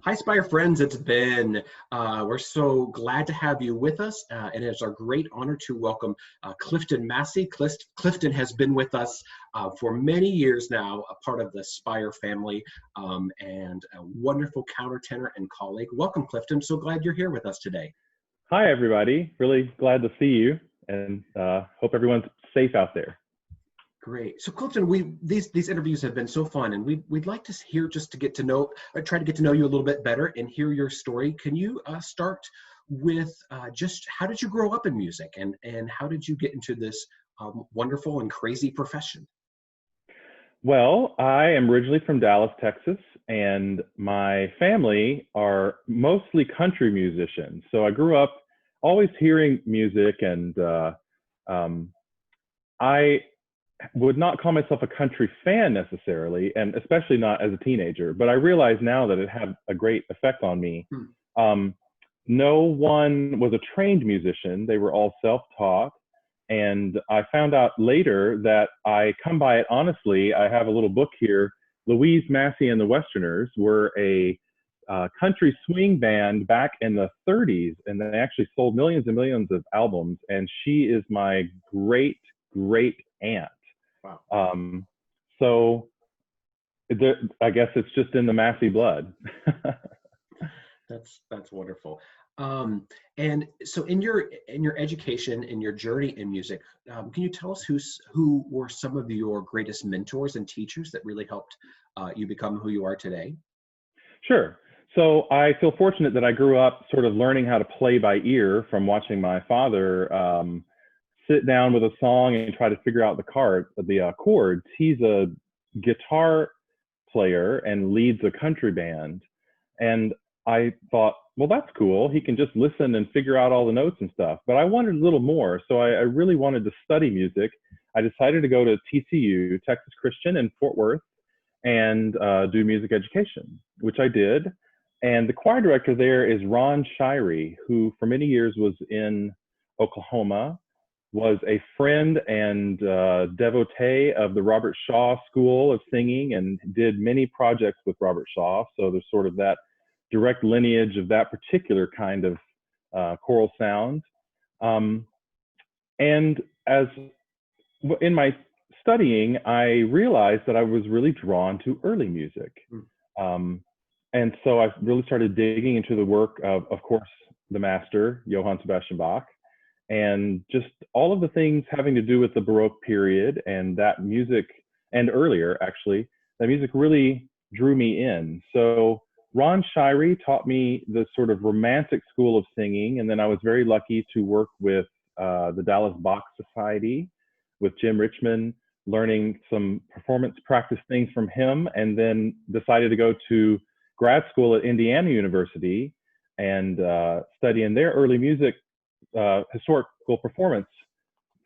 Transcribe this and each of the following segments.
Hi, Spire friends. It's Ben. We're so glad to have you with us, and it's our great honor to welcome Clifton Massey. Clifton has been with us for many years now, a part of the Spire family, and a wonderful countertenor and colleague. Welcome, Clifton. So glad you're here with us today. Hi, everybody. Really glad to see you, and hope everyone's safe out there. Great. So Clifton, these interviews have been so fun, and we'd like to hear just to get to know, try to get to know you a little bit better and hear your story. Can you start with just how did you grow up in music, and how did you get into this wonderful and crazy profession? Well, I am originally from Dallas, Texas, and my family are mostly country musicians. So I grew up always hearing music, and I would not call myself a country fan necessarily, and especially not as a teenager, but I realize now that it had a great effect on me. No one was a trained musician. They were all self-taught. And I found out later that I come by it honestly. I have a little book here. Louise Massey and the Westerners were a country swing band back in the 30s, and they actually sold millions and millions of albums. And she is my great aunt. Wow. So I guess it's just in the Massey blood. That's wonderful. And so in your education, in your journey in music, can you tell us who were some of your greatest mentors and teachers that really helped you become who you are today? Sure. So I feel fortunate that I grew up sort of learning how to play by ear from watching my father sit down with a song and try to figure out the chords. He's a guitar player and leads a country band. And I thought, well, that's cool. He can just listen and figure out all the notes and stuff. But I wanted a little more. So I really wanted to study music. I decided to go to TCU, Texas Christian in Fort Worth, and do music education, which I did. And the choir director there is Ron Shirey, who for many years was in Oklahoma, was a friend and devotee of the Robert Shaw School of Singing, and did many projects with Robert Shaw. So there's sort of that direct lineage of that particular kind of choral sound. And as in my studying, I realized that I was really drawn to early music. And so I really started digging into the work of course, the master, Johann Sebastian Bach, and just all of the things having to do with the Baroque period, and that music, and earlier actually, that music really drew me in. So Ron Shirey taught me the sort of romantic school of singing, and then I was very lucky to work with the Dallas Bach Society, with Jim Richmond, learning some performance practice things from him, and then decided to go to grad school at Indiana University and study in their early music historical performance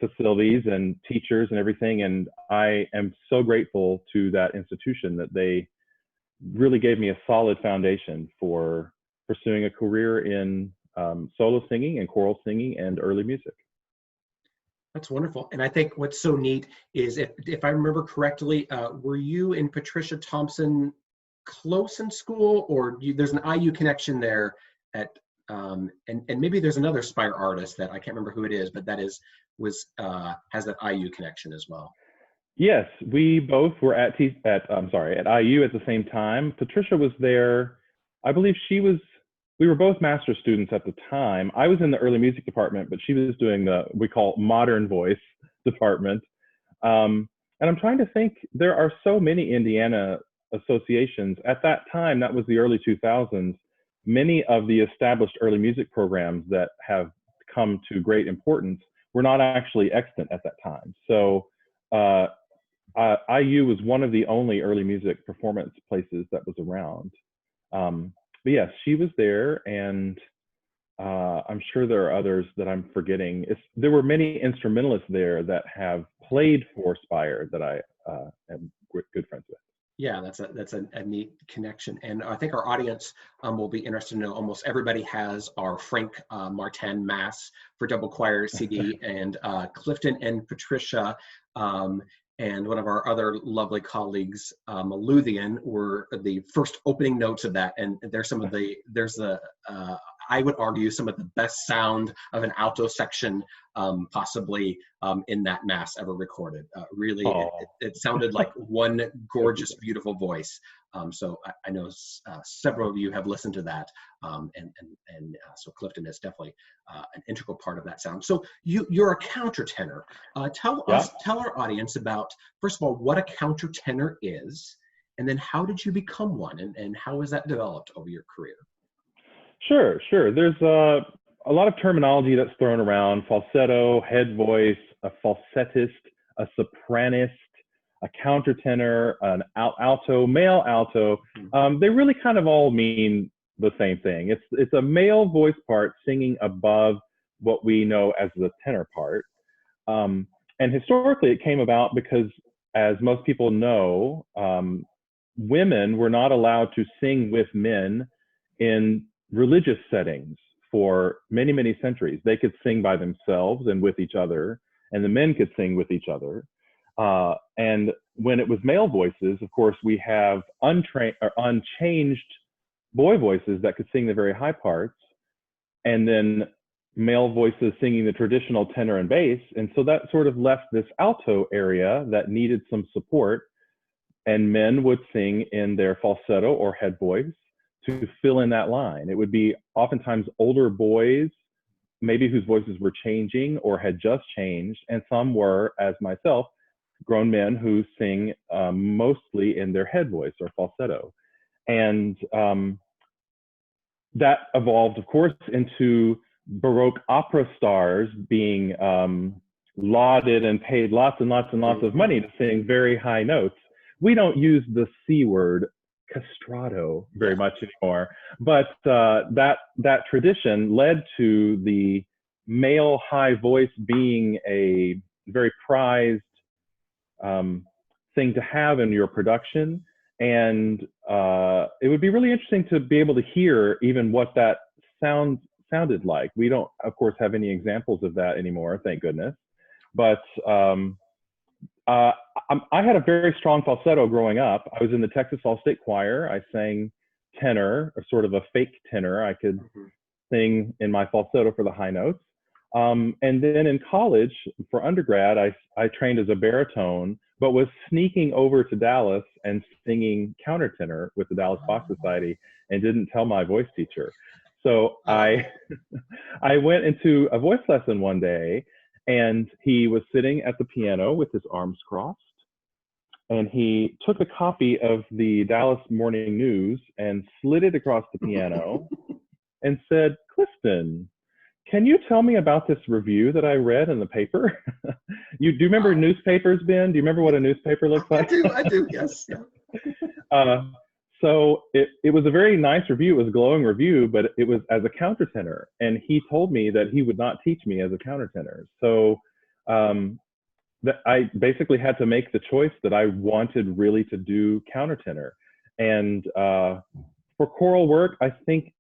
facilities and teachers and everything. And I am so grateful to that institution that they really gave me a solid foundation for pursuing a career in solo singing and choral singing and early music. That's wonderful. And I think what's so neat is, if I remember correctly, were you and Patricia Thompson close in school, or there's an IU connection there at and maybe there's another Spire artist that I can't remember who it is, but that has that IU connection as well. Yes, we both were at IU at the same time. Patricia was there. I believe we were both master's students at the time. I was in the early music department, but she was doing we call modern voice department. And I'm trying to think, there are so many Indiana associations. At that time, that was the early 2000s. Many of the established early music programs that have come to great importance were not actually extant at that time. So IU was one of the only early music performance places that was around. But yes, she was there, and I'm sure there are others that I'm forgetting. There were many instrumentalists there that have played for Spire that I am good friends with. Yeah, that's a neat connection. And I think our audience will be interested to know almost everybody has our Frank Martin Mass for double choir CD, and Clifton and Patricia and one of our other lovely colleagues, Luthien, were the first opening notes of that. And there's I would argue, some of the best sound of an alto section possibly in that mass ever recorded. Really, it sounded like one gorgeous, beautiful voice. So I know several of you have listened to that, so Clifton is definitely an integral part of that sound. So you're a countertenor. Tell our audience about, first of all, what a countertenor is, and then how did you become one, and how has that developed over your career? Sure. There's a lot of terminology that's thrown around: falsetto, head voice, a falsettist, a sopranist, a countertenor, an alto, male alto. They really kind of all mean the same thing. It's a male voice part singing above what we know as the tenor part. And historically, it came about because, as most people know, women were not allowed to sing with men in religious settings for many, many centuries. They could sing by themselves and with each other, and the men could sing with each other. And when it was male voices, of course, we have unchanged boy voices that could sing the very high parts, and then male voices singing the traditional tenor and bass. And so that sort of left this alto area that needed some support, and men would sing in their falsetto or head voice to fill in that line. It would be oftentimes older boys, maybe whose voices were changing or had just changed, and some were, as myself, grown men who sing mostly in their head voice or falsetto. And that evolved, of course, into Baroque opera stars being lauded and paid lots and lots and lots of money to sing very high notes. We don't use the C word, castrato, very much anymore, but that tradition led to the male high voice being a very prized thing to have in your production. And it would be really interesting to be able to hear even what that sounded like. We don't, of course, have any examples of that anymore, thank goodness. But I had a very strong falsetto growing up. I was in the Texas All-State Choir. I sang tenor, or sort of a fake tenor. I could sing in my falsetto for the high notes. And then in college, for undergrad, I trained as a baritone, but was sneaking over to Dallas and singing countertenor with the Dallas Bach Society, and didn't tell my voice teacher. So I went into a voice lesson one day, and he was sitting at the piano with his arms crossed, and he took a copy of the Dallas Morning News and slid it across the piano and said, "Clifton, can you tell me about this review that I read in the paper?" Do you remember newspapers, Ben? Do you remember what a newspaper looks like? I do, yes. So it was a very nice review. It was a glowing review, but it was as a countertenor. And he told me that he would not teach me as a countertenor. So that I basically had to make the choice that I wanted really to do countertenor. And for choral work, I think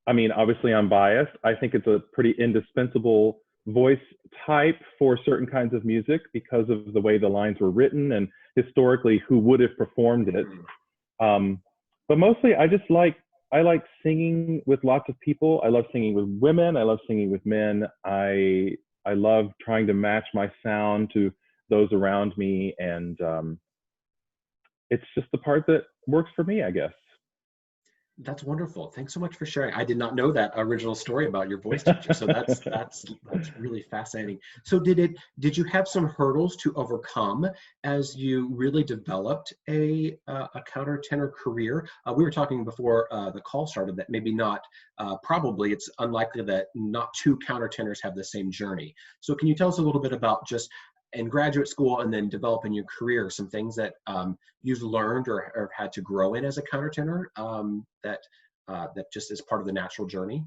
obviously I'm biased. I think it's a pretty indispensable voice type for certain kinds of music because of the way the lines were written and historically who would have performed it. But mostly I like singing with lots of people. I love singing with women. I love singing with men. I love trying to match my sound to those around me. And it's just the part that works for me, I guess. That's wonderful. Thanks so much for sharing. I did not know that original story about your voice teacher. So that's really fascinating. So did you have some hurdles to overcome as you really developed a countertenor career? We were talking before the call started that maybe not, probably it's unlikely that not two countertenors have the same journey. So can you tell us a little bit about just in graduate school and then developing your career, some things that you've learned or had to grow in as a countertenor that just is part of the natural journey?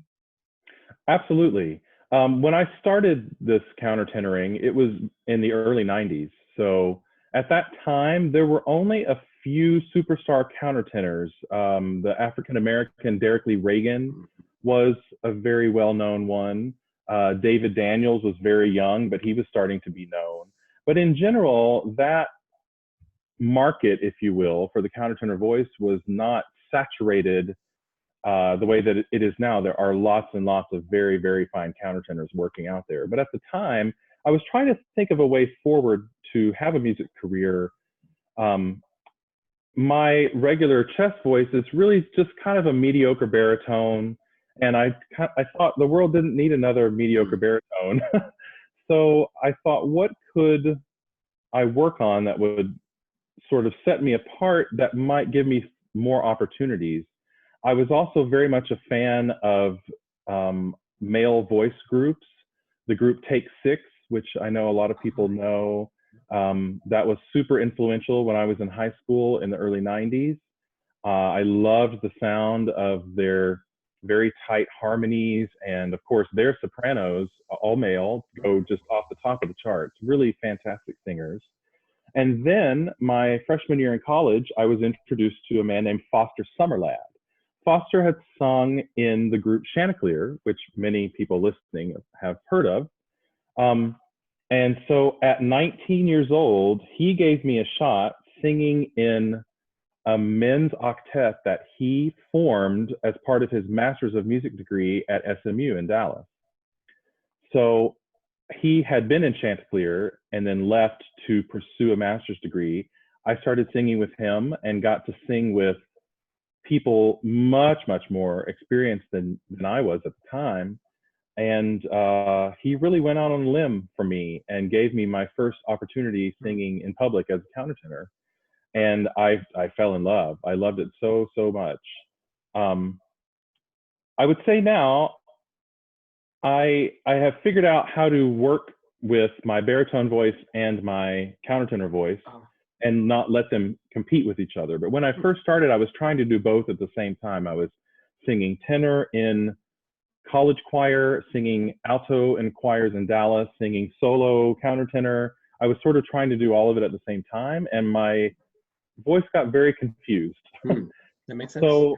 Absolutely. When I started this countertenoring, it was in the early 90s. So at that time, there were only a few superstar countertenors. The African-American Derek Lee Reagan was a very well-known one. David Daniels was very young, but he was starting to be known. But in general, that market, if you will, for the countertenor voice was not saturated the way that it is now. There are lots and lots of very, very fine countertenors working out there. But at the time, I was trying to think of a way forward to have a music career. My regular chest voice is really just kind of a mediocre baritone. And I thought the world didn't need another mediocre baritone. So I thought, what could I work on that would sort of set me apart, that might give me more opportunities? I was also very much a fan of male voice groups. The group Take Six, which I know a lot of people know, that was super influential when I was in high school in the early 90s. I loved the sound of their very tight harmonies, and of course their sopranos, all male, go just off the top of the charts. Really fantastic singers. And then my freshman year in college, I was introduced to a man named Foster Summerlad. Foster had sung in the group Chanticleer, which many people listening have heard of. And so at 19 years old, he gave me a shot singing in a men's octet that he formed as part of his Master's of Music degree at SMU in Dallas. So he had been in Chanticleer and then left to pursue a master's degree. I started singing with him and got to sing with people much, much more experienced than I was at the time. And he really went out on a limb for me and gave me my first opportunity singing in public as a countertenor. And I fell in love. I loved it so, so much. I would say now, I have figured out how to work with my baritone voice and my countertenor voice and not let them compete with each other. But when I first started, I was trying to do both at the same time. I was singing tenor in college choir, singing alto in choirs in Dallas, singing solo countertenor. I was sort of trying to do all of it at the same time, and my voice got very confused. That makes sense. So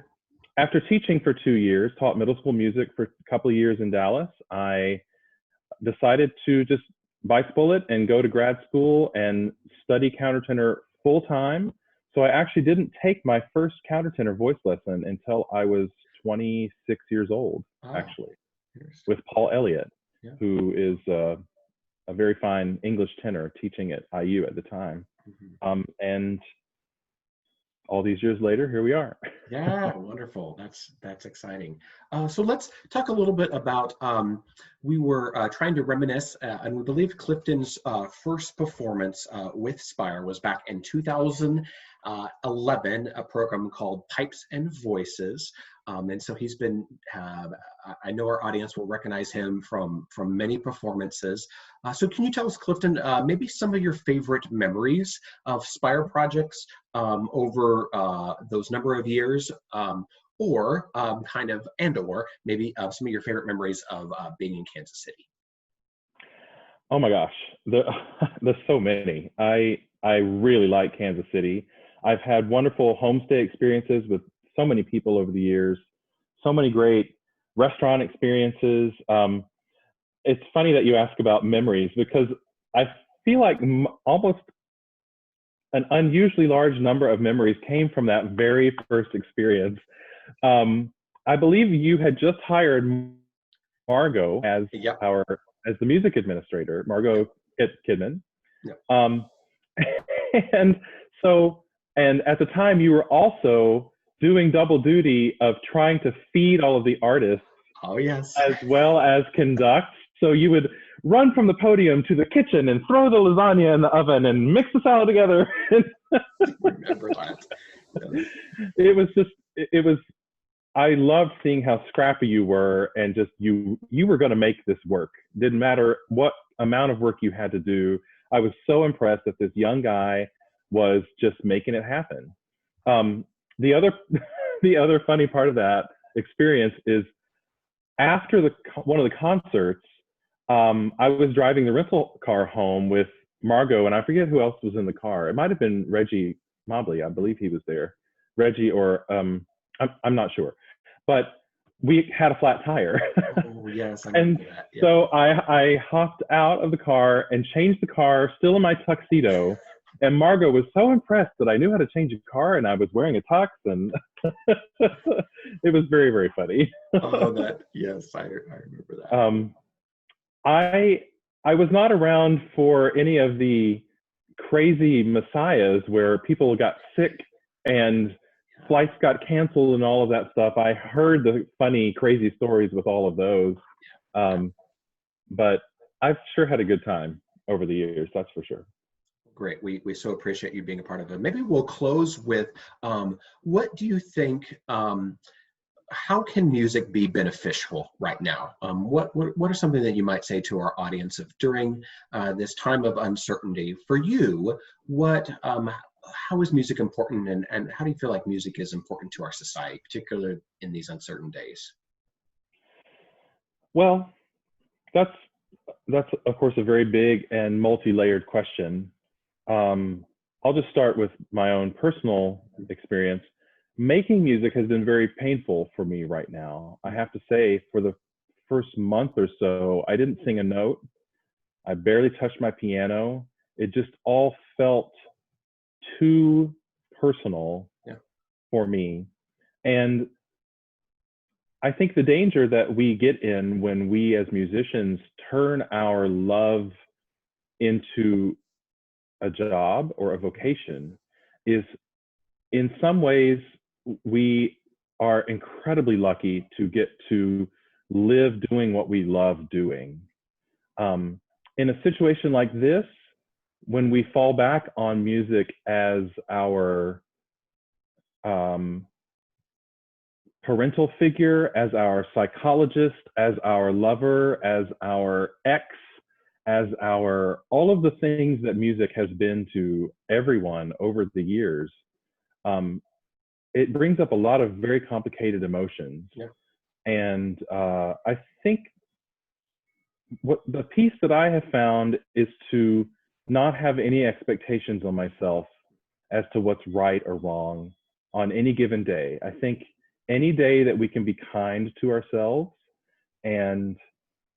after teaching for 2 years, taught middle school music for a couple of years in Dallas, I decided to just bite bullet and go to grad school and study countertenor full time. So I actually didn't take my first countertenor voice lesson until I was 26 years old, actually, with Paul Elliott, who is a very fine English tenor teaching at IU at the time. And all these years later, here we are. Yeah, wonderful. That's exciting. So let's talk a little bit about, we were trying to reminisce, and we believe Clifton's first performance with Spire was back in 2011, a program called Pipes and Voices. And so he's been, I know our audience will recognize him from many performances. So can you tell us, Clifton, maybe some of your favorite memories of Spire projects over those number of years, or maybe some of your favorite memories of being in Kansas City? Oh my gosh, there's so many. I really like Kansas City. I've had wonderful homestay experiences with so many people over the years, so many great restaurant experiences. It's funny that you ask about memories, because I feel like almost an unusually large number of memories came from that very first experience. I believe you had just hired Margot as as the music administrator, Margot Kidman. And at the time you were also doing double duty of trying to feed all of the artists, as well as conduct. So you would run from the podium to the kitchen and throw the lasagna in the oven and mix the salad together. Remember that. I loved seeing how scrappy you were, and just you were going to make this work. Didn't matter what amount of work you had to do. I was so impressed that this young guy was just making it happen. The other funny part of that experience is, after one of the concerts, I was driving the rental car home with Margot, and I forget who else was in the car. It might have been Reggie Mobley. I believe he was there. Reggie, or I'm not sure. But we had a flat tire. Oh, yes, I And remember that. Yeah. so I hopped out of the car and changed the car, still in my tuxedo. And Margot was so impressed that I knew how to change a car and I was wearing a tux, and it was very, very funny. Oh, that, yes, I remember that. I was not around for any of the crazy messiahs where people got sick and flights got canceled and all of that stuff. I heard the funny, crazy stories with all of those. But I've sure had a good time over the years, that's for sure. Great. We so appreciate you being a part of it. Maybe we'll close with, what do you think, how can music be beneficial right now? What are something that you might say to our audience of during this time of uncertainty for you? How is music important, and how do you feel like music is important to our society, particularly in these uncertain days? Well, that's of course a very big and multi-layered question. I'll just start with my own personal experience. Making music has been very painful for me right now. I have to say, for the first month or so, I didn't sing a note. I barely touched my piano. It just all felt too personal for me. And I think the danger that we get in when we as musicians turn our love into a job or a vocation is, in some ways, we are incredibly lucky to get to live doing what we love doing. In a situation like this, when we fall back on music as our parental figure, as our psychologist, as our lover, as our ex, as our, all of the things that music has been to everyone over the years, it brings up a lot of very complicated emotions. Yeah. And I think what the piece that I have found is to not have any expectations on myself as to what's right or wrong on any given day. I think any day that we can be kind to ourselves and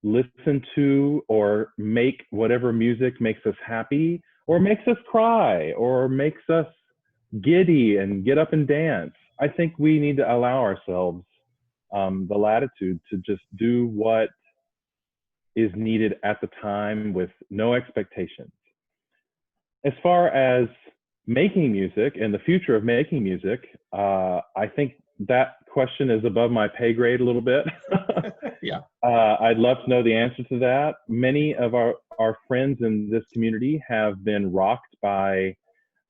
listen to or make whatever music makes us happy or makes us cry or makes us giddy and get up and dance, I think we need to allow ourselves the latitude to just do what is needed at the time with no expectations. As far as making music and the future of making music, I think that question is above my pay grade a little bit. Yeah. I'd love to know the answer to that. Many of our friends in this community have been rocked by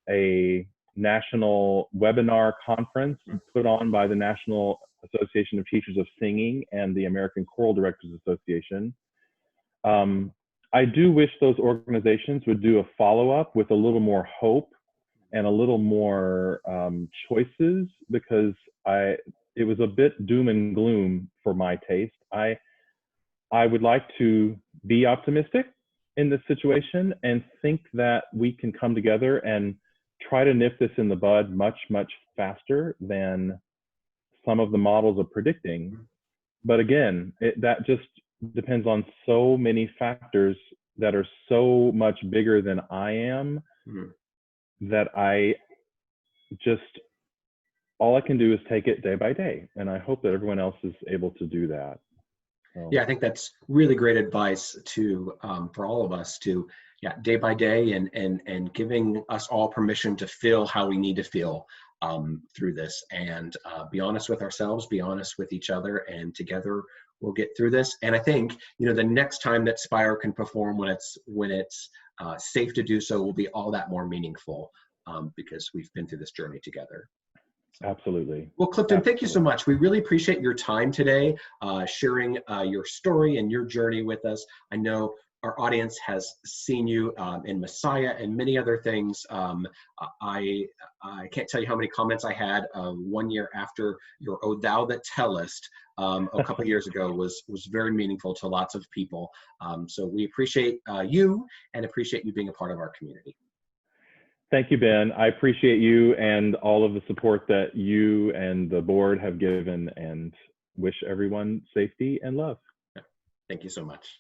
a national webinar conference put on by the National Association of Teachers of Singing and the American Choral Directors Association. I do wish those organizations would do a follow-up with a little more hope and a little more choices, because it was a bit doom and gloom for my taste. I would like to be optimistic in this situation and think that we can come together and try to nip this in the bud much, much faster than some of the models are predicting. But again, that just depends on so many factors that are so much bigger than I am, that all I can do is take it day by day. And I hope that everyone else is able to do that. So. Yeah, I think that's really great advice for all of us to, day by day, and giving us all permission to feel how we need to feel through this, and be honest with ourselves, be honest with each other, and together we'll get through this. And I think, the next time that Spire can perform, when it's safe to do so, will be all that more meaningful, because we've been through this journey together. Absolutely. Well, Clifton, thank you so much. We really appreciate your time today, sharing your story and your journey with us. I know our audience has seen you in Messiah and many other things. I can't tell you how many comments I had 1 year after your "O Thou That Tellest" a couple years ago was very meaningful to lots of people. So we appreciate you, and appreciate you being a part of our community. Thank you, Ben. I appreciate you and all of the support that you and the board have given, and wish everyone safety and love. Thank you so much.